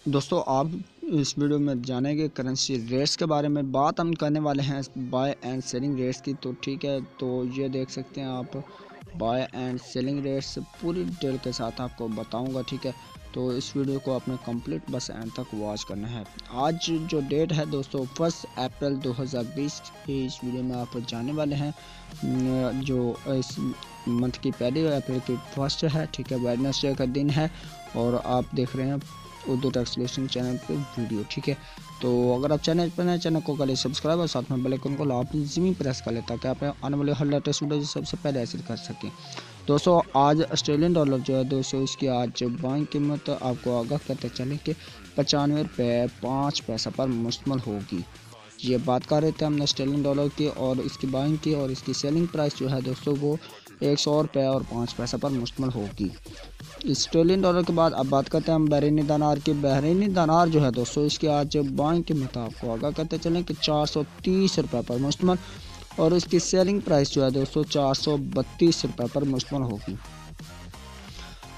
दोस्तों आप इस वीडियो में जानेंगे करेंसी रेट्स के बारे में। बात हम करने वाले हैं बाय एंड सेलिंग रेट्स की। तो ठीक है, तो ये देख सकते हैं आप बाय एंड सेलिंग रेट्स पूरी डिटेल के साथ आपको बताऊंगा। ठीक है, तो इस वीडियो को आपने कंप्लीट बस एंड तक वॉच करना है। आज जो डेट है दोस्तों 1 अप्रैल 2020 की इस वीडियो में आप जाने वाले हैं। जो इस मंथ की पहली अप्रैल की फर्स्ट है। ठीक है, वेडनेसडे का दिन है और आप देख रहे हैं उर्दू ट्रांसलेशन चैनल पे वीडियो। ठीक है, तो अगर आप चैनल पर नए चैनल को कर ले सब्सक्राइब और साथ में बेल आइकन को लाजमी प्रेस कर ले ताकि आप आने वाले हर लेटेस्ट वीडियो सबसे पहले हासिल कर सकें। दोस्तों आज ऑस्ट्रेलियन डॉलर जो है दोस्तों इसकी आज बाइंग कीमत आपको आगाह करते चले कि 95 रुपये 5 पैसा पर मुश्तमिल होगी। ये बात कर रहे थे हमने ऑस्ट्रेलियन डॉलर की और इसकी बाइंग की, और इसकी सेलिंग प्राइस जो है दोस्तों वो 100 रुपये और 5 पैसा पर मुश्तमिल होगी। ऑस्ट्रेलियन डॉलर के बाद अब बात करते हैं हम बहरीनी दिनार की। बहरीनी दिनार जो है दोस्तों इसकी आज बाइंग कीमत आपको आगाह करते चलें कि 430 रुपये पर मुश्तमिल, और इसकी सेलिंग प्राइस जो है दोस्तों 432 रुपये पर मुश्तमिल होगी।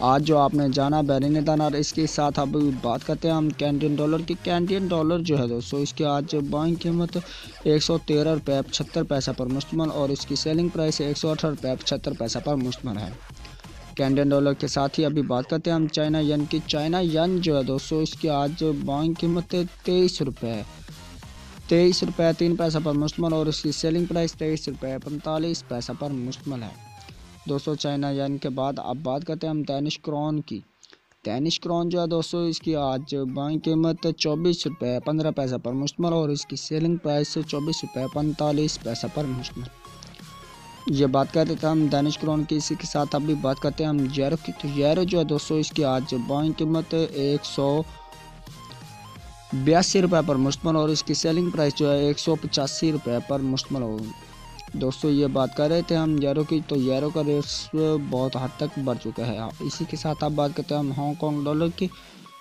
आज जो आपने जाना बहरीनी दिनार, इसके साथ अब बात करते हैं हम कैनेडियन डॉलर की। कैनेडियन डॉलर जो है दोस्तों इसकी आज बाइंग कीमत 113 रुपये 75 पैसा पर मुश्तमिल, और इसकी सेलिंग प्राइस 118 रुपये 75 पैसा पर मुश्तमिल है। कैनेडियन डॉलर के साथ ही अभी बात करते हैं हम चाइना यन की। चाइना यन जो है दोस्तों इसकी आज बाइंग कीमत 23 रुपये 3 पैसा पर मुश्तमिल, और इसकी सेलिंग प्राइस 23 रुपये 45 पैसा पर मुश्तमिल है। दोस्तों चाइना यन के बाद अब बात करते हैं हम डेनिश क्रोन की। डेनिश क्रोन जो है दोस्तों इसकी आज बाइंग कीमत 24 रुपये 15 पैसा पर मुश्तमिल, और इसकी सेलिंग प्राइस 24 रुपये 45 पैसा पर मुश्तमिल। ये बात करते थे हम डेनिश क्रोन की। इसी के साथ अभी बात करते हैं हम यूरो की। तो यूरो जो है दोस्तों इसकी आज बाइंग कीमत 182 रुपये पर मुश्तमिल, और इसकी सेलिंग प्राइस जो है 185 रुपये पर मुश्तमिल होगी। दोस्तों ये बात कर रहे थे हम यूरो की, तो यूरो का रेट बहुत हद तक बढ़ चुका है। इसी के साथ आप बात करते हैं हम हांगकॉन्ग डॉलर की।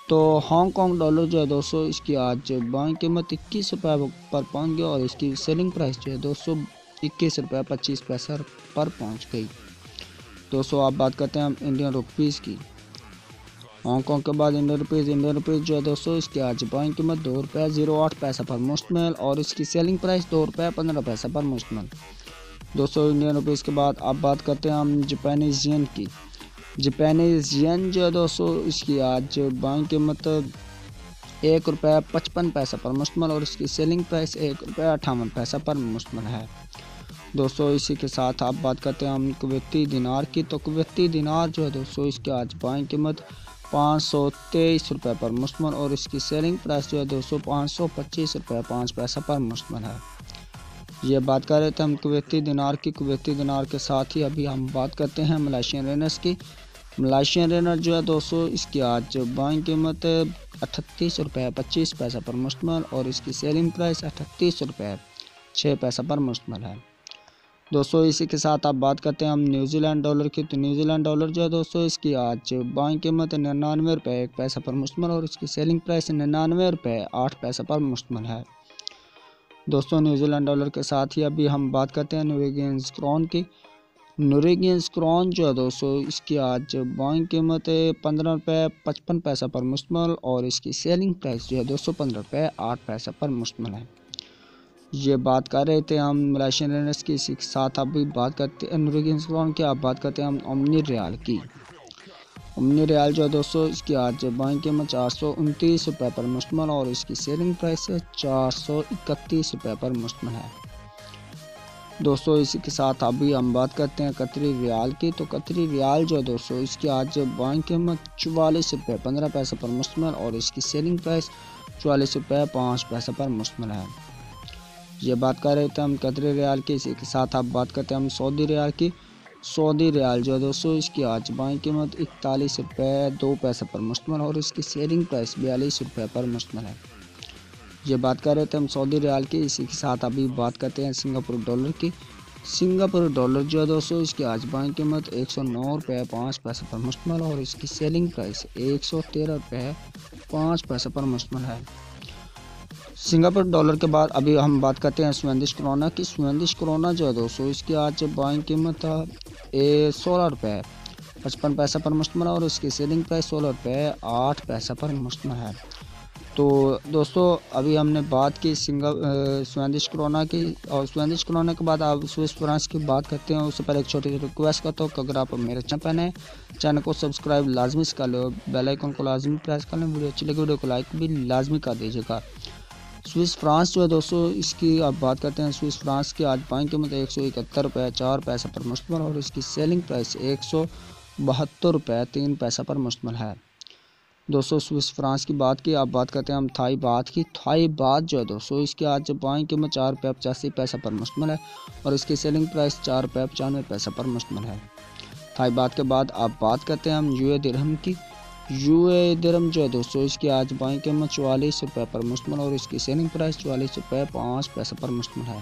तो हांगकॉन्ग डॉलर जो है दोस्तों इसकी आज बाइंग कीमत 21 रुपये पर पहुँच गई, और इसकी सेलिंग प्राइस जो है दोस्तों 21 रुपये 25 पैसा पर पहुंच गई। दोस्तों आप बात करते हैं हम इंडियन रुपीज़ की। हांगकॉन्ग के बाद इंडियन रुपीज़ जो है दोस्तों इसकी आज बाइंग कीमत 2 रुपये 08 पैसा पर मुश्तमिल, और इसकी सेलिंग प्राइस 2 रुपये 15 पैसा पर मुश्तमिल। दोस्तों इंडियन रुपीज़ के बाद आप बात करते हैं हम जापानीज़ येन की। जापानीज़ येन जो है दोस्तों इसकी आज बाइंग कीमत 1 रुपये 55 पैसा पर मुश्तमिल, और इसकी सेलिंग प्राइस 1 रुपये 58 पैसा पर मुश्तमिल है। दोस्तों इसी के साथ आप बात करते हैं हम कुवैती दिनार की। तो कुवैती दिनार जो है दोस्तों इसकी आज बाइंग कीमत 523 रुपये पर मुश्तमिल, और इसकी सेलिंग प्राइस जो है दोस्तों 525 रुपये 5 पैसा पर मुश्तमिल है। ये बात कर रहे थे हम कुवैती दिनार की। कुवैती दिनार के साथ ही अभी हम बात करते हैं मलेशियन रेनर्स की। मलेशियन रेनर जो है दोस्तों इसकी आज बाइंग कीमत 38 रुपये 25 पैसा पर मुश्तमिल, और इसकी सेलिंग प्राइस 38 रुपये 6 पैसा पर मुश्तमिल है। दोस्तों इसी के साथ आप बात करते हैं हम न्यूजीलैंड डॉलर की। तो न्यूजीलैंड डॉलर जो है दोस्तों इसकी आज बाइंग कीमत 99 रुपये 1 पैसा पर मुश्तमिल, और इसकी सेलिंग प्राइस 99 रुपये 8 पैसा पर मुश्तमिल है। दोस्तों न्यूजीलैंड डॉलर के साथ ही अभी हम बात करते हैं नॉर्वेजियन क्रोन की। नॉर्वेजियन क्रोन जो है दोस्तों इसकी आज बाइंग कीमत 15 रुपये 55 पैसा पर मुश्तमिल, और इसकी सेलिंग प्राइस जो है दोस्तों 15 रुपये 8 पैसा पर मुश्तमिल है। ये बात कर रहे थे हम मलेशियन रेनर्स की। इसी के साथ अभी बात करते हैं नॉर्वेजियन क्रोन की। अब बात करते हैं हम ओमनी रियाल की। ओमनी रियाल जो है दोस्तों इसकी आज बाइंग कीमत 429 रुपये पर मुश्तमिल, और इसकी सेलिंग प्राइस 431 रुपये पर मुश्तमिल है। दोस्तों इसी के साथ अभी हम बात करते हैं कतरी रियाल की। तो कतरी रियाल जो है दोस्तों इसकी आज बाइंग कीमत 44 रुपये 15 पैसा पर मुश्तमिल, और इसकी सेलिंग प्राइस 44 रुपये 5 पैसा पर मुश्तमिल है। ये बात कर रहे थे हम कतरी रियाल की। इसी के साथ आप बात करते हैं हम सऊदी रियाल की। सऊदी रियाल जो है दोस्तों इसकी आज बाइंग कीमत 41 रुपये 2 पैसा पर मुश्तमिल, और इसकी सेलिंग प्राइस 42 रुपये पर मुश्तमिल है। ये बात कर रहे थे हम सऊदी रियाल की। इसी के साथ अभी बात करते हैं सिंगापुर डॉलर की। सिंगापुर डॉलर जो है दोस्तों इसकी आज बाइंग कीमत 109 रुपये 5 पैसा पर मुश्तमिल, और इसकी सेलिंग प्राइस 113 रुपये 5 पैसा पर मुश्तमिल है। सिंगापुर डॉलर के बाद अभी हम बात करते हैं स्वीडिश क्रोना की। स्वीडिश क्रोना जो है दोस्तों इसकी आज बाइंग कीमत 16 रुपये 55 पैसा पर मुश्तमिल, और इसकी सेलिंग प्राइस 16 रुपये 8 पैसा पर मुश्तमिल है। तो दोस्तों अभी हमने बात की स्वीडिश क्रोना की, और स्वीडिश क्रोना के बाद आप स्विस फ्रांस की बात करते हैं। उससे पहले एक छोटी सी रिक्वेस्ट करता हूँ कि अगर आप मेरे चैनल को सब्सक्राइब लाजमी कर लो, बेल आइकन को लाजमी प्रेस कर लें, वीडियो अच्छी लगी वीडियो को लाइक भी लाजमी कर दीजिएगा। स्विस फ्रांस जो है दोस्तों, इसकी आप बात करते हैं। स्विस फ्रांस की आज बाइंग कीमत 171 रुपये 4 पैसे पर मुश्तमिल, और इसकी सेलिंग प्राइस 172 रुपये 3 पैसा पर मुश्तमिल है। दोस्तों स्विस फ्रांस की बात की, आप बात करते हैं हम थाई बात की। थाई बात जो है दोस्तों, इसकी आज बाइंग कीमत 4 रुपये 85 पैसा पर मुश्तमिल है, और इसकी सेलिंग प्राइस 4 रुपये 95 पैसा पर मुश्तमिल है। थाई बात के बाद आप बात करते हैं हम यूए दिरहम की। यूए दिरहम जो है दोस्तों, इसकी आज बाइंग कीमत 44 रुपये पर मुश्तमिल, और इसकी सेलिंग प्राइस 44 रुपये 5 पैसा पर मुश्तमिल है।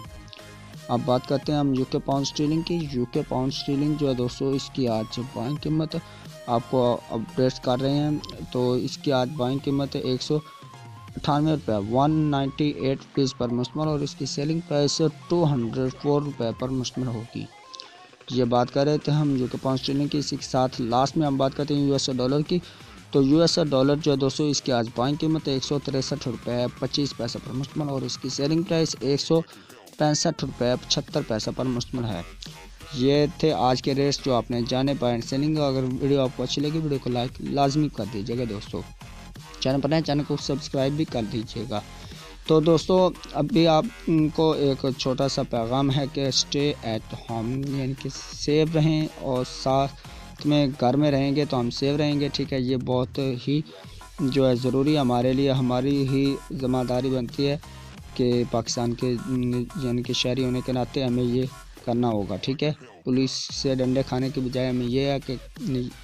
अब बात करते हैं हम यूके पाउंड स्टीलिंग की। यूके पाउंड स्टीलिंग जो है दोस्तों, इसकी आज बाइंग कीमत आपको अपडेट कर रहे हैं। तो इसकी आज बाइंग कीमत 198 रुपये 198 रुपीज़ पर मुश्तमिल, और इसकी सेलिंग प्राइस 204 रुपये पर मुश्तमिल होगी। ये बात कर रहे थे हम यूके पाउंड स्टीलिंग की। इसी के साथ लास्ट में हम बात करते हैं यूएस डॉलर की। तो यूएस डॉलर जो है दोस्तों, इसकी आज बाइंग कीमत 163 रुपये 25 पैसे पर मुश्तमिल, और इसकी सेलिंग प्राइस 165 रुपये 76 पैसा पर मुश्तमिल है। ये थे आज के रेट्स जो आपने जाने बाइंग सेलिंग। अगर वीडियो आपको अच्छी लगी वीडियो को लाइक लाजमी कर दीजिएगा दोस्तों। चैनल पर नए चैनल को सब्सक्राइब भी कर दीजिएगा। तो दोस्तों अभी आपको एक छोटा सा पैगाम है कि स्टे एट होम, यानी कि सेफ रहें, और साथ में घर में रहेंगे तो हम सेफ रहेंगे। ठीक है, ये बहुत ही जो है ज़रूरी हमारे लिए, हमारी ही ज़िम्मेदारी बनती है कि पाकिस्तान के यानी कि शहरी होने के नाते हमें ये करना होगा। ठीक है, पुलिस से डंडे खाने के बजाय हमें ये है कि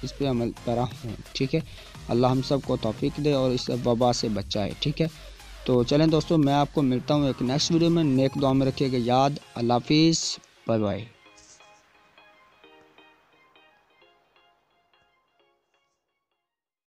इस पर अमल पैरा हों। ठीक है, अल्लाह हम सब को तौफीक दे और इस वबा से बचाए। ठीक है, तो चलें दोस्तों, मैं आपको मिलता हूँ एक नेक्स्ट वीडियो में। नेक दुआ में रखिएगा याद। अल्लाह हाफिज़, बाय बाय।